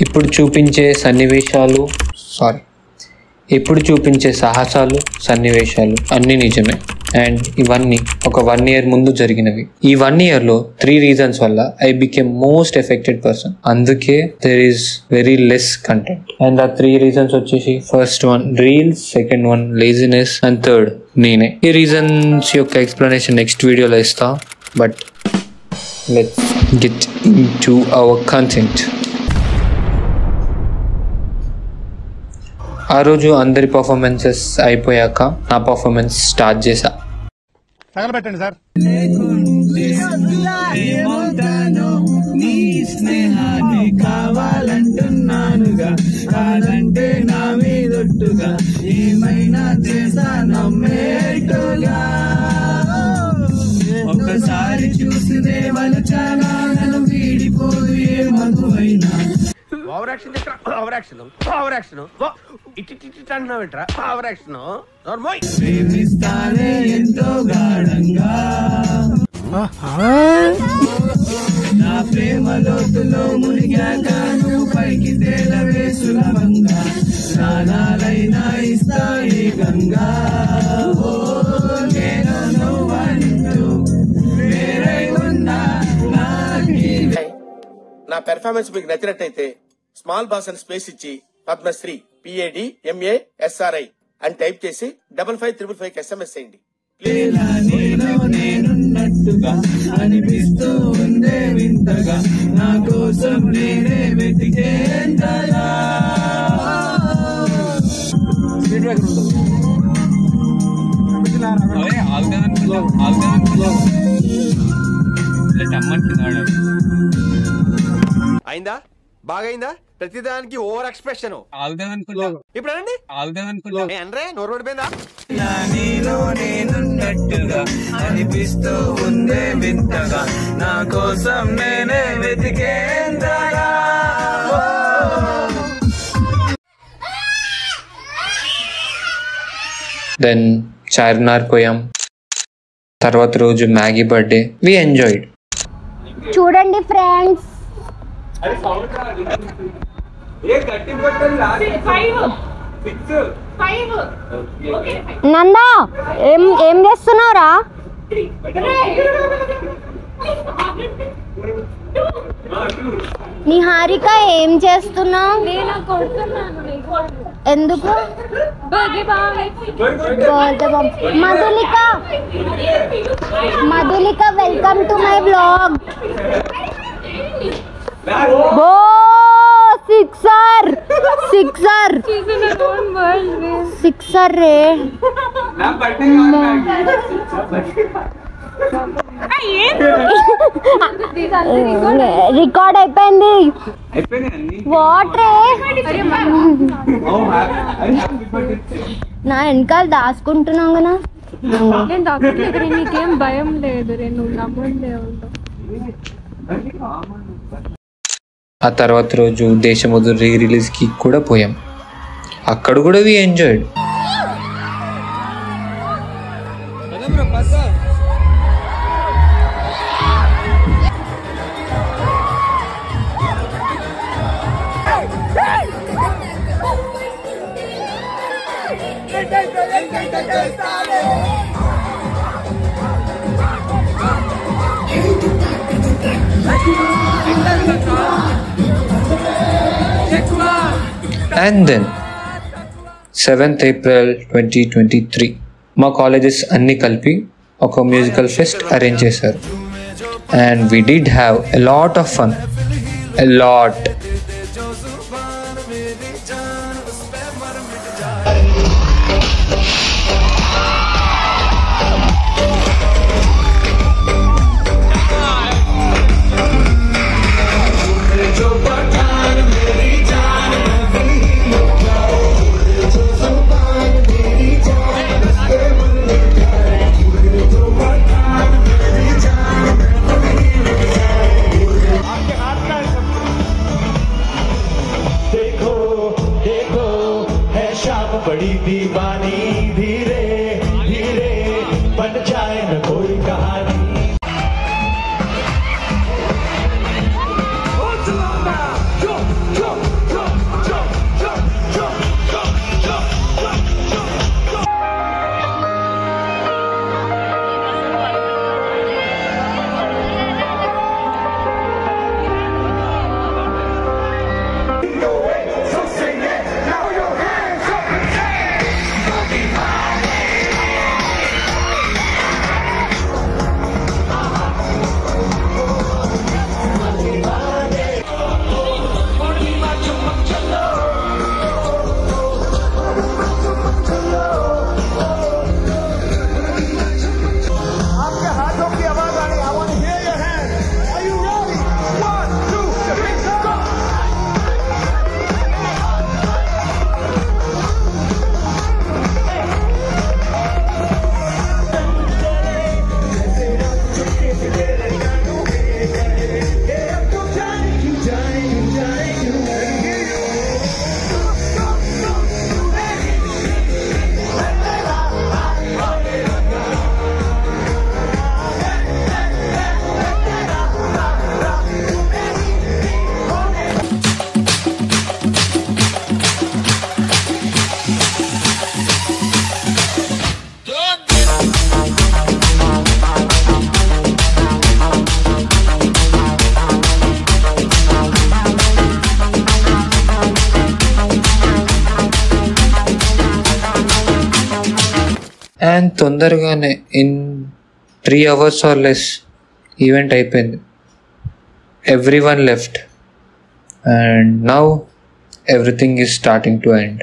ఇప్పుడు చూపించే సాహసాలు సన్నివేశాలు అన్నీ నిజమే. అండ్ ఇవన్నీ ఒక 1 year ముందు జరిగినవి. ఈ 1 yearలో 3 reasons వల్ల I became most affected person. అందుకే there is very less content. And ఆ 3 reasons వచ్చేసి, first one reels, second one laziness, and third నేనే. ఈ రీజన్స్ యొక్క ఎక్స్ప్లెనేషన్ నెక్స్ట్ వీడియోలో ఇస్తా. But let's get into our content. ఆ రోజు అందరి పర్ఫార్మెన్సెస్ అయిపోయాక నా పర్ఫార్మెన్స్ స్టార్ట్ చేశా. తగలబెట్టండి సార్. కావాలంటున్నానుగా కాదంటే నా మీదొట్టుగా ఏమైనా చేసా నమ్మేట్టుగా ఒక్కసారి చూసినే వలచాగా నన్ను వీడిపోదు ఏ మగువైనా. ఓవర్ యాక్షన్ అంటున్నావేంట్రా? ఓవర్ యాక్షన్ ప్రేమిస్తానే ఎంతో గాఢంగా నా ప్రేమ లోతులో మునిగాక నువ్వు పైకి తేలవే సులభంగా స్నానాలైనా ఇస్తాయి గంగా. నేను నువ్వంటూ వేరై ఉన్నా నా పెర్ఫార్మెన్స్ మీకు నచ్చినట్టయితే స్మాల్ బాస్ అని స్పేస్ ఇచ్చి పద్మశ్రీ PADMASRI అని టైప్ చేసి 555555 SMS చేయండి. నేనున్నట్టుగా అనిపిస్తూ ఉందే వింతగా నా కోసం నేనే వెతికేంతగా. అయిందా? బాగైందా? ప్రతిదానికి ఓవర్ ఎక్స్ప్రెషన్. ఇప్పుడు అంటే నోరు పడిపోయిందా? నీలో నేనున్నట్టుగా అనిపిస్తూ ఉందే వింతగా నా కోసం నేనే వెతికేంతగా. దెన్ చార్మినార్ పోయాం. తర్వాత రోజు మ్యాగీ బర్త్డే. We enjoyed. చూడండి ఫ్రెండ్స్, నందా ఏం చేస్తున్నావురా? నిహారిక ఏం చేస్తున్నావు? ఎందుకు? Madhulika welcome to my blog. Sixer రే. రికార్డ్ అయిపోయింది. వాటర్ నా వెనకాల దాచుకుంటున్నావు కదా. నీకేం భయం లేదు. ఆ తర్వాత రోజు దేశముద్ర రిలీజ్ కి కూడా పోయాం. అక్కడ కూడా we enjoyed. And then 7th April 2023 మా కాలేజెస్ అన్ని కలిపి ఒక మ్యూజికల్ ఫెస్ట్ అరేంజ్ చేశారు. And we did have a lot of fun. A lot. बड़ी दीवानी धीरे धीरे बन जाए न कोई कहानी. जो అండ్ తొందరగానే in 3 hours or less event అయిపోయింది. Everyone left and now everything is starting to end.